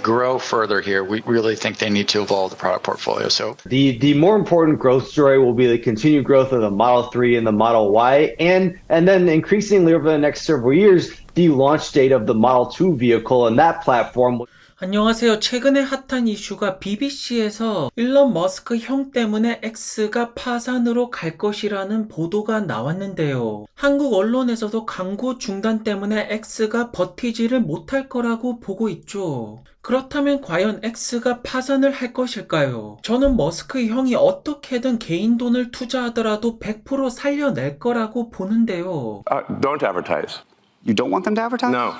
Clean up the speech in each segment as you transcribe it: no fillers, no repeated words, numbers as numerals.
grow further here, we really think they need to evolve the product portfolio. So The more important growth story will be the continued growth of the Model 3 and the Model Y, and then increasingly over the next several years, the launch date of the Model 2 vehicle and that platform. 안녕하세요. 최근에 핫한 이슈가 BBC에서 일론 머스크 형 때문에 X가 파산으로 갈 것이라는 보도가 나왔는데요. 한국 언론에서도 광고 중단 때문에 X가 버티지를 못할 거라고 보고 있죠. 그렇다면 과연 X가 파산을 할 것일까요? 저는 머스크 형이 어떻게든 개인 돈을 투자하더라도 100% 살려낼 거라고 보는데요. Don't advertise. You don't want them to advertise? No.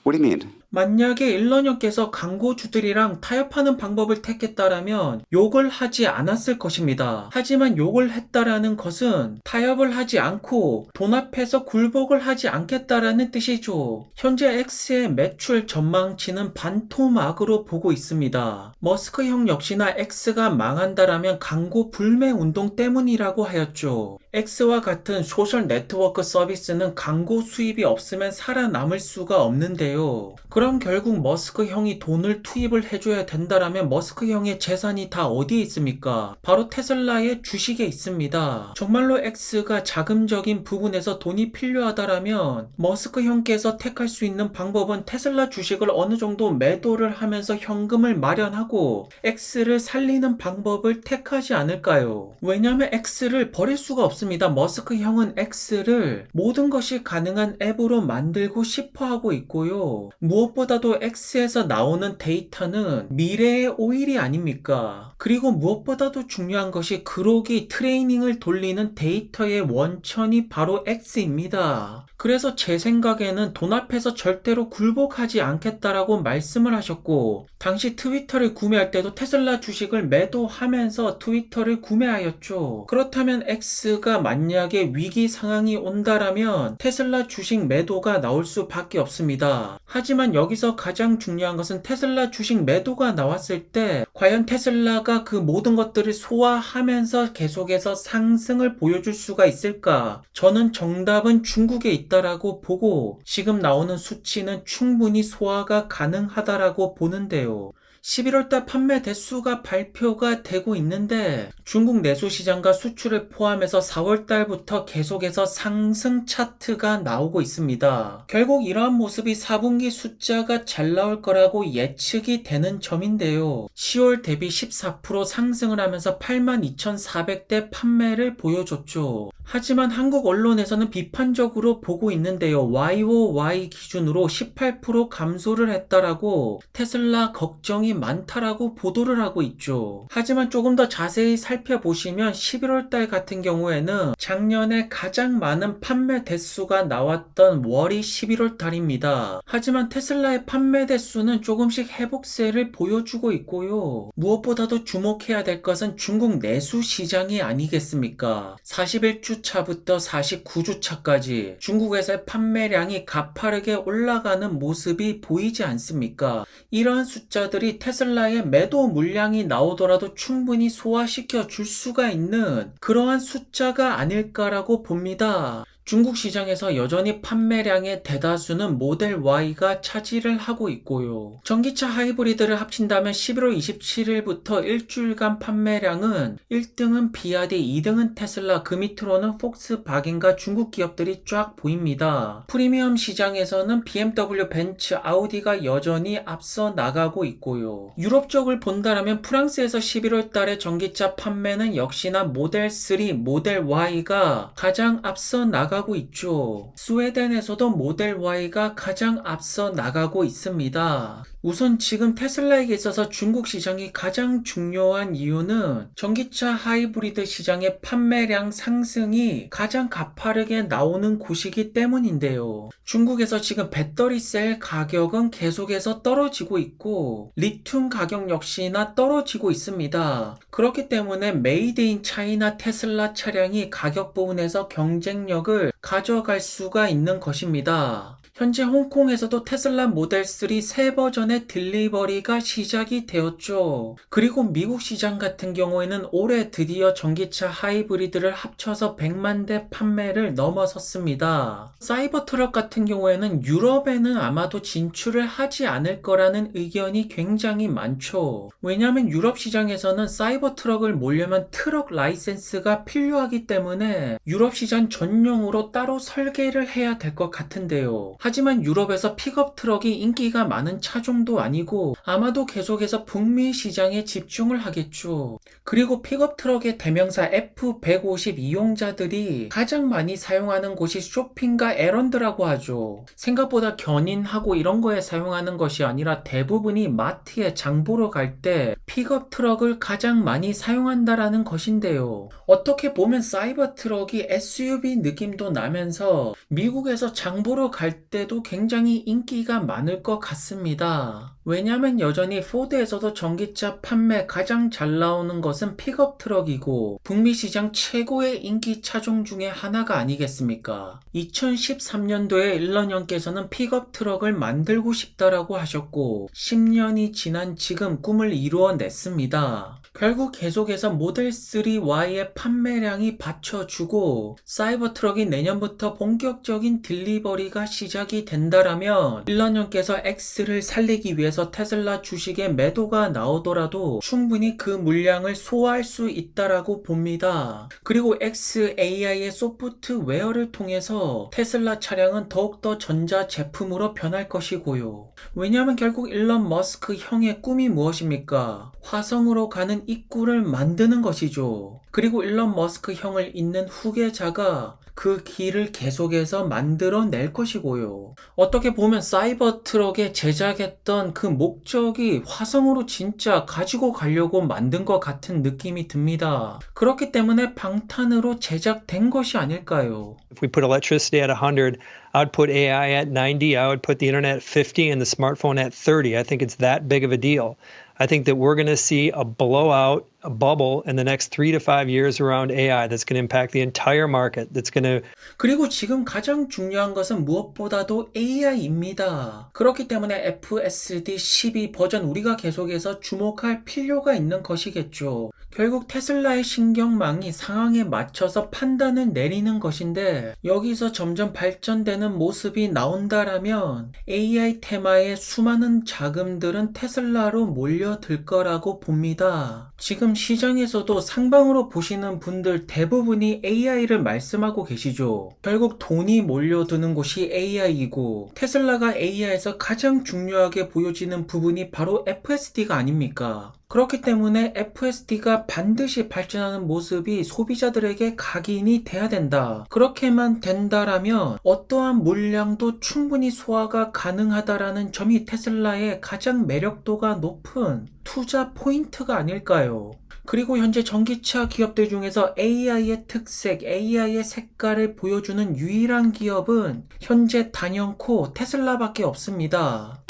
What do you mean? 만약에 일론 형께서 광고주들이랑 타협하는 방법을 택했다라면 욕을 하지 않았을 것입니다. 하지만 욕을 했다라는 것은 타협을 하지 않고 돈 앞에서 굴복을 하지 않겠다라는 뜻이죠. 현재 X의 매출 전망치는 반토막으로 보고 있습니다. 머스크 형 역시나 X가 망한다라면 광고 불매 운동 때문이라고 하였죠. X와 같은 소셜 네트워크 서비스는 광고 수입이 없으면 살아남을 수가 없는데요. 그럼 결국 머스크 형이 돈을 투입을 해줘야 된다라면 머스크 형의 재산이 다 어디에 있습니까? 바로 테슬라의 주식에 있습니다. 정말로 X가 자금적인 부분에서 돈이 필요하다라면 머스크 형께서 택할 수 있는 방법은 테슬라 주식을 어느 정도 매도를 하면서 현금을 마련하고 X를 살리는 방법을 택하지 않을까요? 왜냐하면 X를 버릴 수가 없습니다. 머스크 형은 X를 모든 것이 가능한 앱으로 만들고 싶어 하고 있고요. 무엇보다도 X에서 나오는 데이터는 미래의 오일이 아닙니까? 그리고 무엇보다도 중요한 것이 그러기 트레이닝을 돌리는 데이터의 원천이 바로 X입니다. 그래서 제 생각에는 돈 앞에서 절대로 굴복하지 않겠다라고 말씀을 하셨고, 당시 트위터를 구매할 때도 테슬라 주식을 매도하면서 트위터를 구매하였죠. 그렇다면 X가 만약에 위기 상황이 온다라면 테슬라 주식 매도가 나올 수밖에 없습니다. 하지만 여기서 가장 중요한 것은 테슬라 주식 매도가 나왔을 때 과연 테슬라가 그 모든 것들을 소화하면서 계속해서 상승을 보여줄 수가 있을까? 저는 정답은 중국에 있다라고 보고 지금 나오는 수치는 충분히 소화가 가능하다라고 보는데요. 11월달 판매 대수가 발표가 되고 있는데 중국 내수 시장과 수출을 포함해서 4월달부터 계속해서 상승 차트가 나오고 있습니다. 결국 이러한 모습이 4분기 숫자가 잘 나올 거라고 예측이 되는 점인데요. 10월 대비 14% 상승을 하면서 82,400대 판매를 보여줬죠. 하지만 한국 언론에서는 비판적으로 보고 있는데요. YOY 기준으로 18% 감소를 했다라고 테슬라 걱정이 많다라고 보도를 하고 있죠. 하지만 조금 더 자세히 살펴보시면 11월달 같은 경우에는 작년에 가장 많은 판매 대수가 나왔던 월이 11월달입니다. 하지만 테슬라의 판매 대수는 조금씩 회복세를 보여주고 있고요. 무엇보다도 주목해야 될 것은 중국 내수 시장이 아니겠습니까? 41주 차부터 49주 차까지 중국에서의 판매량이 가파르게 올라가는 모습이 보이지 않습니까? 이러한 숫자들이 테슬라의 매도 물량이 나오더라도 충분히 소화시켜 줄 수가 있는 그러한 숫자가 아닐까라고 봅니다. 중국 시장에서 여전히 판매량의 대다수는 모델 Y가 차지를 하고 있고요. 전기차 하이브리드를 합친다면 11월 27일부터 일주일간 판매량은 1등은 비아디, 2등은 테슬라, 그 밑으로는 폭스바겐과 중국 기업들이 쫙 보입니다. 프리미엄 시장에서는 BMW, 벤츠, 아우디가 여전히 앞서 나가고 있고요. 유럽 쪽을 본다면 프랑스에서 11월 달에 전기차 판매는 역시나 모델 3, 모델 Y가 가장 앞서 나가고 있죠. 스웨덴에서도 모델 Y가 가장 앞서 나가고 있습니다. 우선 지금 테슬라에게 있어서 중국 시장이 가장 중요한 이유는 전기차 하이브리드 시장의 판매량 상승이 가장 가파르게 나오는 곳이기 때문인데요. 중국에서 지금 배터리 셀 가격은 계속해서 떨어지고 있고 리튬 가격 역시나 떨어지고 있습니다. 그렇기 때문에 메이드 인 차이나 테슬라 차량이 가격 부분에서 경쟁력을 가져갈 수가 있는 것입니다. 현재 홍콩에서도 테슬라 모델 3 새 버전의 딜리버리가 시작이 되었죠. 그리고 미국 시장 같은 경우에는 올해 드디어 전기차 하이브리드를 합쳐서 100만 대 판매를 넘어섰습니다. 사이버 트럭 같은 경우에는 유럽에는 아마도 진출을 하지 않을 거라는 의견이 굉장히 많죠. 왜냐하면 유럽 시장에서는 사이버 트럭을 몰려면 트럭 라이센스가 필요하기 때문에 유럽 시장 전용으로 따로 설계를 해야 될 것 같은데요. 하지만 유럽에서 픽업 트럭이 인기가 많은 차종도 아니고 아마도 계속해서 북미 시장에 집중을 하겠죠. 그리고 픽업 트럭의 대명사 F150 이용자들이 가장 많이 사용하는 곳이 쇼핑과 에런드라고 하죠. 생각보다 견인하고 이런 거에 사용하는 것이 아니라 대부분이 마트에 장 보러 갈 때 픽업 트럭을 가장 많이 사용한다라는 것인데요. 어떻게 보면 사이버 트럭이 SUV 느낌도 나면서 미국에서 장 보러 갈 때도 굉장히 인기가 많을 것 같습니다. 왜냐면 여전히 포드에서도 전기차 판매 가장 잘 나오는 것은 픽업 트럭이고 북미 시장 최고의 인기 차종 중에 하나가 아니겠습니까? 2013년도에 일론 형께서는 픽업 트럭을 만들고 싶다라고 하셨고 10년이 지난 지금 꿈을 이루어냈습니다. 결국 계속해서 모델 3Y의 판매량이 받쳐주고 사이버 트럭이 내년부터 본격적인 딜리버리가 시작이 된다라면 일론 형께서 X를 살리기 위해서 테슬라 주식에 매도가 나오더라도 충분히 그 물량을 소화할 수 있다라고 봅니다. 그리고 XAI의 소프트웨어를 통해서 테슬라 차량은 더욱더 전자 제품으로 변할 것이고요. 왜냐하면 결국 일론 머스크 형의 꿈이 무엇입니까? 화성으로 가는 입구를 만드는 것이죠. 그리고 일론 머스크 형을 잇는 후계자가 그 길을 계속해서 만들어낼 것이고요. 어떻게 보면 사이버 트럭에 제작했던 그 목적이 화성으로 진짜 가지고 가려고 만든 것 같은 느낌이 듭니다. 그렇기 때문에 방탄으로 제작된 것이 아닐까요? If we put electricity at 100, I would put AI at 90, I would put the internet at 50 and the smartphone at 30. I think it's that big of a deal. I think that we're going to see a blowout, a bubble in the next 3 to 5 years around AI that's going to impact the entire market. That's going to 그리고 지금 가장 중요한 것은 무엇보다도 AI입니다. 그렇기 때문에 FSD 12 버전 우리가 계속해서 주목할 필요가 있는 것이겠죠. 결국 테슬라의 신경망이 상황에 맞춰서 판단을 내리는 것인데 여기서 점점 발전되는 모습이 나온다라면 AI 테마의 수많은 자금들은 테슬라로 몰려들 거라고 봅니다. 지금 시장에서도 상방으로 보시는 분들 대부분이 AI를 말씀하고 계시죠. 결국 돈이 몰려드는 곳이 AI이고 테슬라가 AI에서 가장 중요하게 보여지는 부분이 바로 FSD가 아닙니까? 그렇기 때문에 FSD가 반드시 발전하는 모습이 소비자들에게 각인이 돼야 된다. 그렇게만 된다라면 어떠한 물량도 충분히 소화가 가능하다라는 점이 테슬라의 가장 매력도가 높은 투자 포인트가 아닐까요? 그리고 현재 전기차 기업들 중에서 AI의 특색, AI의 색깔을 보여주는 유일한 기업은 현재 단연코 테슬라밖에 없습니다.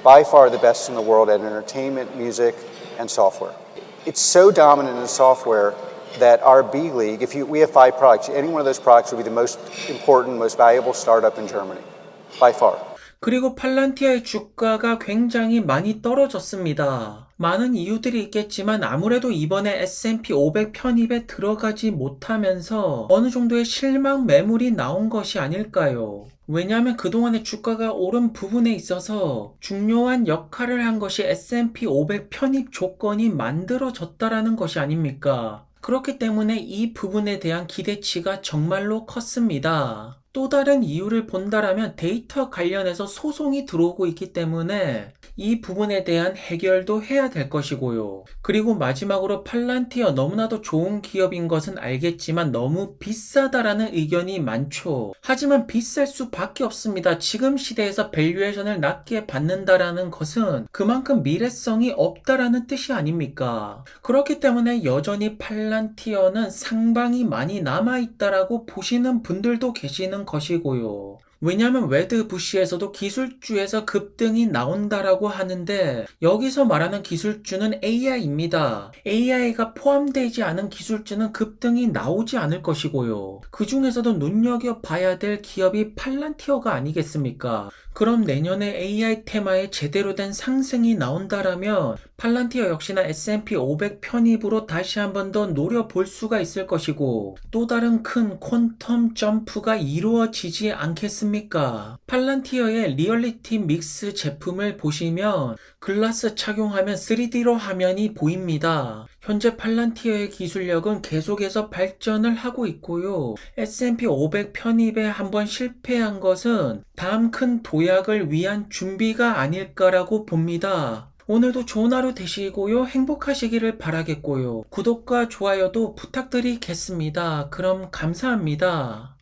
By far the best in the world at entertainment, music, and software. It's so dominant in software that our B League, we have 5 products, any one of those products would be the most important, most valuable startup in Germany, by far. 그리고 팔란티아의 주가가 굉장히 많이 떨어졌습니다. 많은 이유들이 있겠지만 아무래도 이번에 S&P 500 편입에 들어가지 못하면서 어느 정도의 실망 매물이 나온 것이 아닐까요? 왜냐하면 그동안에 주가가 오른 부분에 있어서 중요한 역할을 한 것이 S&P 500 편입 조건이 만들어졌다라는 것이 아닙니까? 그렇기 때문에 이 부분에 대한 기대치가 정말로 컸습니다. 또 다른 이유를 본다라면 데이터 관련해서 소송이 들어오고 있기 때문에 이 부분에 대한 해결도 해야 될 것이고요. 그리고 마지막으로 팔란티어 너무나도 좋은 기업인 것은 알겠지만 너무 비싸다라는 의견이 많죠. 하지만 비쌀 수밖에 없습니다. 지금 시대에서 밸류에이션을 낮게 받는다라는 것은 그만큼 미래성이 없다라는 뜻이 아닙니까? 그렇기 때문에 여전히 팔란티어는 상방이 많이 남아있다라고 보시는 분들도 계시는 것이고요. 왜냐하면 웨드 부시에서도 기술주에서 급등이 나온다라고 하는데 여기서 말하는 기술주는 AI입니다. AI가 포함되지 않은 기술주는 급등이 나오지 않을 것이고요. 그 중에서도 눈여겨봐야 될 기업이 팔란티어가 아니겠습니까? 그럼 내년에 AI 테마에 제대로 된 상승이 나온다라면 팔란티어 역시나 S&P 500 편입으로 다시 한번 더 노려볼 수가 있을 것이고 또 다른 큰 퀀텀 점프가 이루어지지 않겠습니까? 팔란티어의 리얼리티 믹스 제품을 보시면 글라스 착용하면 3D로 화면이 보입니다. 현재 팔란티어의 기술력은 계속해서 발전을 하고 있고요. S&P 500 편입에 한번 실패한 것은 다음 큰 도약을 위한 준비가 아닐까라고 봅니다. 오늘도 좋은 하루 되시고요. 행복하시기를 바라겠고요. 구독과 좋아요도 부탁드리겠습니다. 그럼 감사합니다.